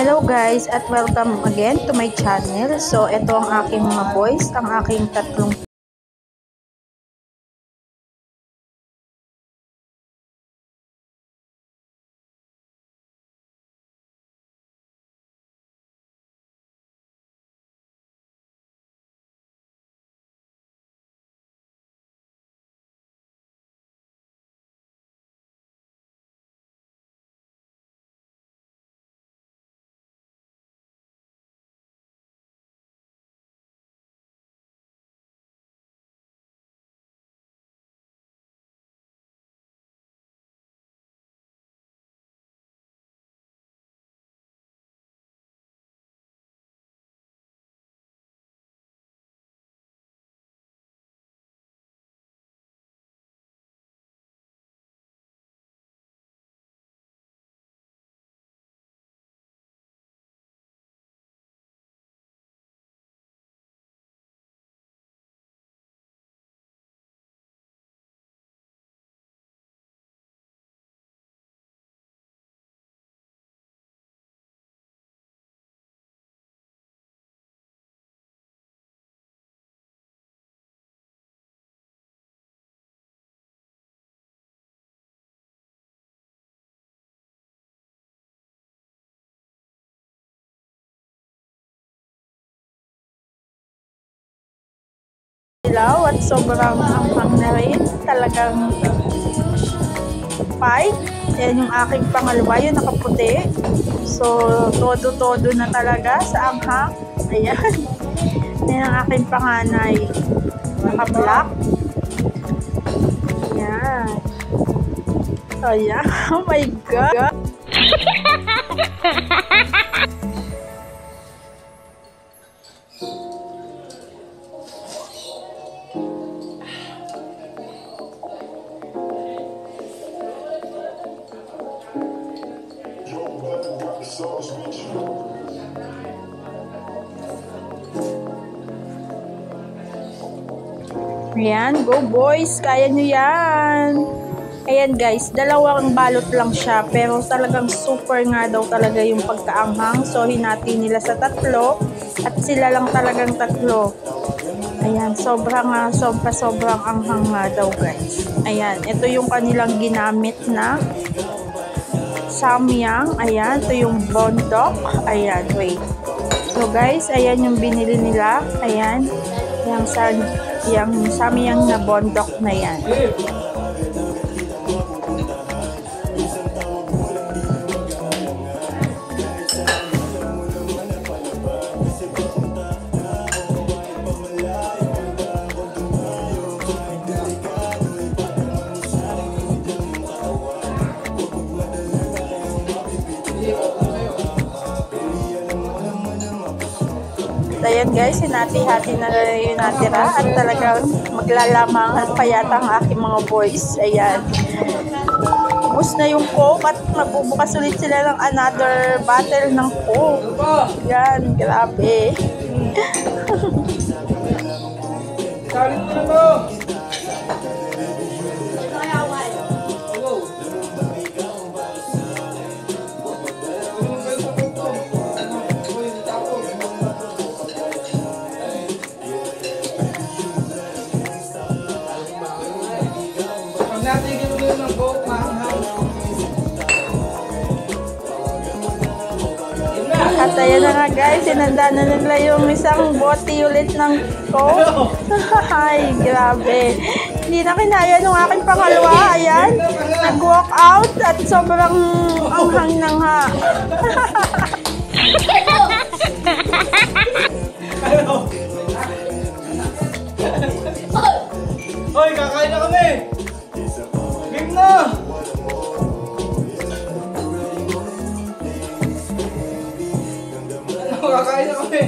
Hello guys at welcome again to my channel. So ito ang aking mga boys, ang aking tatlong ilaw at sobrang anghang na rin. Talagang pie. Yan yung aking pangalawa, yung nakaputi. So, todo-todo na talaga sa anghang. Ayan. Yan ang aking panganay. Naka-black. Ayan. Ayan. Oh my God. Ayan, go boys, kaya nyo yan. Ayan guys, dalawang balot lang siya, pero talagang super nga daw talaga yung pagkaanghang. So hinati nila sa tatlo, at sila lang talagang tatlo. Ayan, sobrang anghang nga daw guys. Ayan, ito yung kanilang ginamit na samyang. Ayan, ito yung bondok. Ayan, wait. So guys, ayan yung binili nila. Ayan, yung samyang na bondok na yan. Ayan guys, hinati-hati na yung natira at talagang maglalamangan pa yata ang aking mga boys. Ayan. Ubus na yung Coke at magbubukas ulit sila ng another bottle ng Coke. Ayan, grabe. At ayan na nga guys, sinanda na nila yung isang bote ulit ng Coke. Ay, grabe. Hindi na kinaya nung aking pangalawa. Ayan, nag-walk out at sobrang anghang na nga. Hoy, kakain na kami! Game na! Kakain na kami!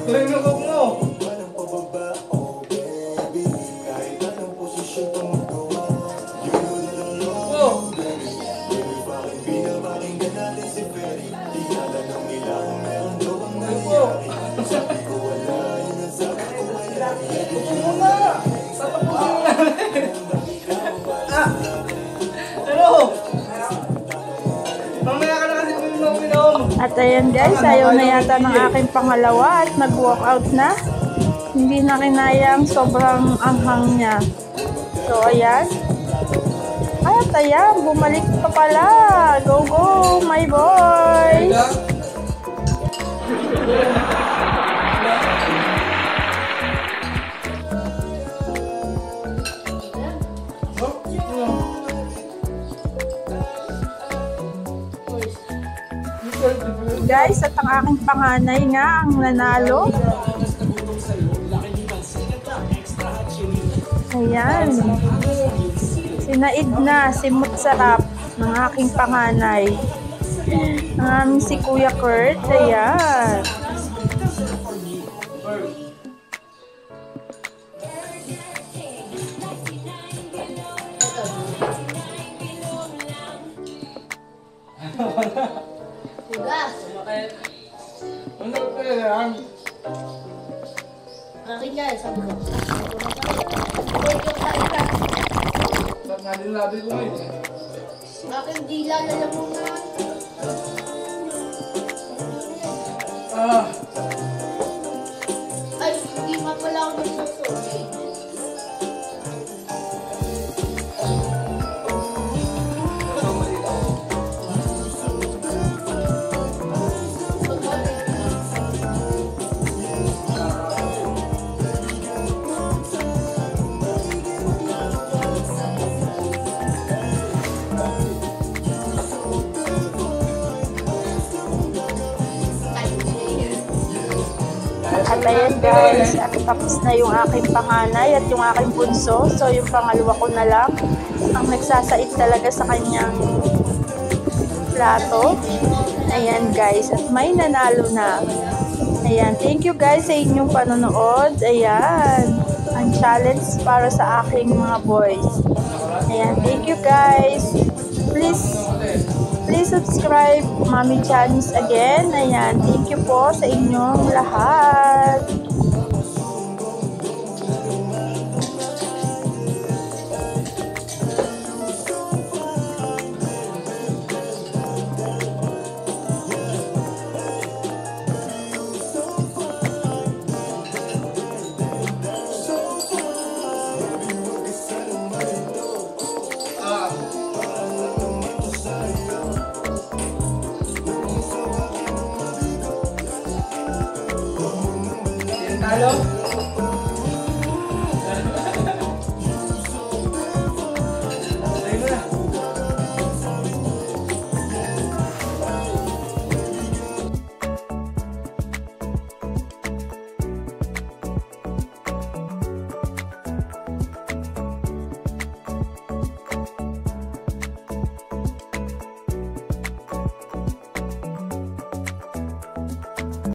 Tuloy mo kong mo! At At ayan guys, ayaw na yata ng aking pangalawa at nag-walk out na. Hindi na kinayang sobrang anghang niya. So ayan. At ayan, bumalik pa pala. Go, go, my boys! Guys, at ang aking panganay nga ang nanalo. Ayan. Sinaid na, simut sarap ng aking panganay. Ang aming si Kuya Kurt. Ayan. Tugas. Ano pa yan? Akin yan, sabi ko. Wait, yung kaitan. Ba't nga nilabi ko ngayon? Akin dila na lang muna. Ah, Ay, hindi nga pala ako nagsusulit. At ayan guys, at tapos na yung aking panganay at yung aking bunso. So yung pangalawa ko na lang ang nagsasait talaga sa kanyang plato. Ayan guys, at may nanalo na. Ayan, thank you guys sa inyong panonood. Ayan, ang challenge para sa aking mga boys. Ayan, thank you guys. Please subscribe Mami Chinese again. Ayan, thank you po sa inyong lahat. talo?